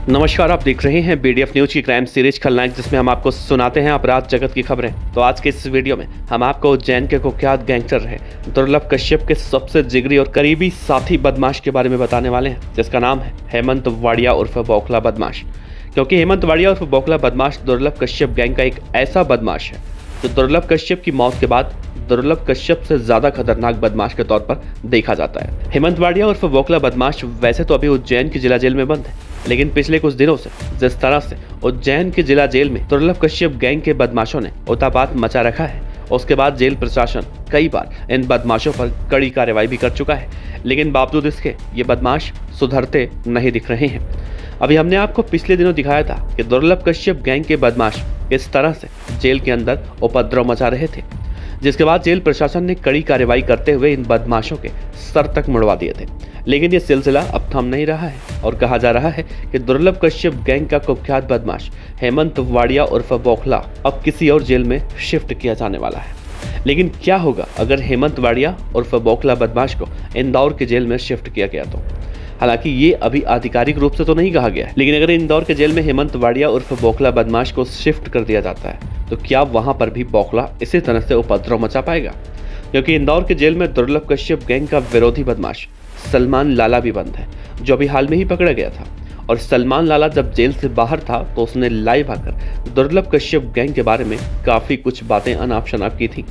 नमस्कार, आप देख रहे हैं बीडीएफ न्यूज की क्राइम सीरीज खलनायक, जिसमें हम आपको सुनाते हैं अपराध जगत की खबरें। तो आज के इस वीडियो में हम आपको उज्जैन के कुख्यात गैंगस्टर रहे दुर्लभ कश्यप के सबसे जिगरी और करीबी साथी बदमाश के बारे में बताने वाले हैं, जिसका नाम है हेमंत वाडिया उर्फ बौखला बदमाश। क्योंकि हेमंत वाडिया उर्फ बौखला बदमाश दुर्लभ कश्यप गैंग का एक ऐसा बदमाश है जो दुर्लभ कश्यप की मौत के बाद दुर्लभ कश्यप से ज्यादा खतरनाक बदमाश के तौर पर देखा जाता है। हेमंत वाडिया उर्फ बौखला बदमाश वैसे तो अभी उज्जैन की जिला जेल में बंद है, लेकिन पिछले कुछ दिनों से जिस तरह से उज्जैन की जिला जेल में दुर्लभ कश्यप गैंग के बदमाशों ने उतापात मचा रखा है, उसके बाद जेल प्रशासन कई बार इन बदमाशों पर कड़ी कार्रवाई भी कर चुका है, लेकिन बावजूद इसके ये बदमाश सुधरते नहीं दिख रहे हैं। अभी हमने आपको पिछले दिनों दिखाया था कि दुर्लभ कश्यप गैंग के बदमाश किस तरह से जेल के अंदर उपद्रव मचा रहे थे, जिसके बाद जेल प्रशासन ने कड़ी कार्रवाई करते हुए इन बदमाशों के सर तक मुड़वा दिए थे। लेकिन ये सिलसिला अब थम नहीं रहा है और कहा जा रहा है कि दुर्लभ कश्यप गैंग का कुख्यात बदमाश हेमंत वाडिया उर्फ बौखला अब किसी और जेल में शिफ्ट किया जाने वाला है। लेकिन क्या होगा अगर हेमंत वाडिया उर्फ बौखला बदमाश को इंदौर के जेल में शिफ्ट किया गया तो? हालांकि ये अभी आधिकारिक रूप से तो नहीं कहा गया है, लेकिन अगर इंदौर के जेल में हेमंत वाडिया उर्फ बौखला बदमाश को शिफ्ट कर दिया जाता है तो क्या वहां पर भी बौखला इसी तरह से उपद्रव मचा पाएगा? क्योंकि इंदौर के जेल में दुर्लभ कश्यप गैंग का विरोधी बदमाश सलमान लाला भी बंद है, जो अभी हाल में ही पकड़ा गया था। और सलमान लाला जब जेल से बाहर था तो उसने लाइव आकर दुर्लभ कश्यप गैंग के बारे में काफ़ी कुछ बातें अनाप शनाप की थी।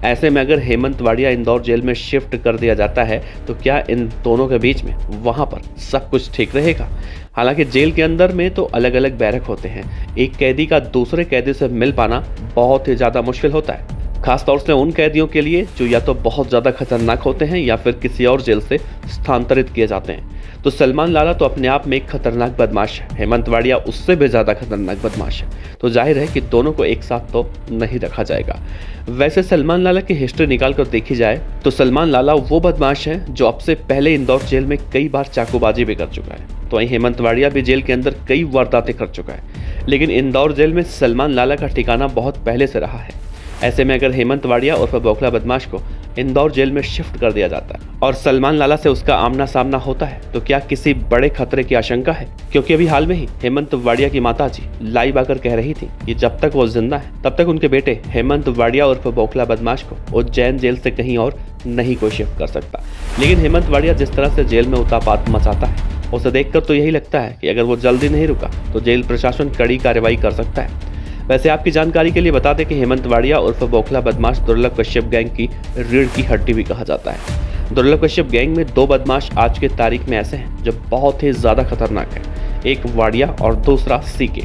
ऐसे में अगर हेमंत वाडिया इंदौर जेल में शिफ्ट कर दिया जाता है तो क्या इन दोनों के बीच में वहां पर सब कुछ ठीक रहेगा? हालांकि जेल के अंदर में तो अलग अलग बैरक होते हैं, एक कैदी का दूसरे कैदी से मिल पाना बहुत ही ज़्यादा मुश्किल होता है, खासतौर से उन कैदियों के लिए जो या तो बहुत ज़्यादा खतरनाक होते हैं या फिर किसी और जेल से स्थानांतरित किए जाते हैं। तो सलमान लाला तो अपने आप में एक खतरनाक बदमाश है, हेमंत वाडिया उससे भी ज़्यादा खतरनाक बदमाश है, तो जाहिर है कि दोनों को एक साथ तो नहीं रखा जाएगा। वैसे सलमान लाला की हिस्ट्री निकाल कर देखी जाए तो सलमान लाला वो बदमाश है जो अब से पहले इंदौर जेल में कई बार चाकूबाजी भी कर चुका है। तो वहीं हेमंत वाडिया भी जेल के अंदर कई वारदातें कर चुका है, लेकिन इंदौर जेल में सलमान लाला का ठिकाना बहुत पहले से रहा है। ऐसे में अगर हेमंत वाडिया उर्फ बौखला बदमाश को इंदौर जेल में शिफ्ट कर दिया जाता है और सलमान लाला से उसका आमना सामना होता है तो क्या किसी बड़े खतरे की आशंका है? क्योंकि अभी हाल में ही हेमंत वाडिया की माताजी लाइव आकर कह रही थी कि जब तक वो जिंदा है तब तक उनके बेटे हेमंत वाडिया उर्फ बौखला बदमाश को उज्जैन जेल से कहीं और नहीं कोई शिफ्ट कर सकता। लेकिन हेमंत वाडिया जिस तरह से जेल में उतापात मचाता है उसे देखकर तो यही लगता है कि अगर वो जल्दी नहीं रुका तो जेल प्रशासन कड़ी कार्रवाई कर सकता है। वैसे आपकी जानकारी के लिए बता दें कि हेमंत वाडिया उर्फ बौखला बदमाश दुर्लभ कश्यप गैंग की रीढ़ की हड्डी भी कहा जाता है। दुर्लभ कश्यप गैंग में दो बदमाश आज के तारीख में ऐसे हैं जो बहुत ही ज़्यादा खतरनाक है, एक वाडिया और दूसरा सीके।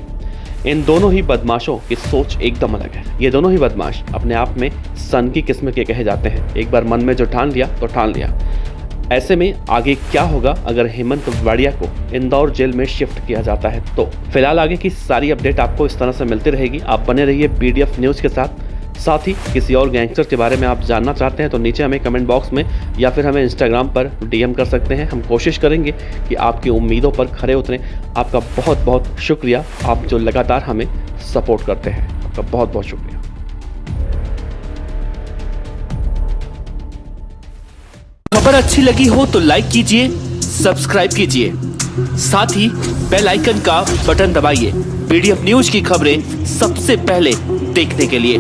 इन दोनों ही बदमाशों की सोच एकदम अलग है। ये दोनों ही बदमाश अपने आप में सन की किस्म के कहे जाते हैं, एक बार मन में जो ठान लिया तो ठान लिया। ऐसे में आगे क्या होगा अगर हेमंत वाडिया को इंदौर जेल में शिफ्ट किया जाता है तो? फिलहाल आगे की सारी अपडेट आपको इस तरह से मिलती रहेगी, आप बने रहिए बीडीएफ न्यूज़ के साथ ही किसी और गैंगस्टर के बारे में आप जानना चाहते हैं तो नीचे हमें कमेंट बॉक्स में या फिर हमें इंस्टाग्राम पर डीएम कर सकते हैं। हम कोशिश करेंगे कि आपकी उम्मीदों पर खरे उतरें। आपका बहुत बहुत शुक्रिया, आप जो लगातार हमें सपोर्ट करते हैं, आपका बहुत बहुत शुक्रिया। खबर अच्छी लगी हो तो लाइक कीजिए, सब्सक्राइब कीजिए, साथ ही बेल आइकन का बटन दबाइए बीडीएफ न्यूज की खबरें सबसे पहले देखने के लिए।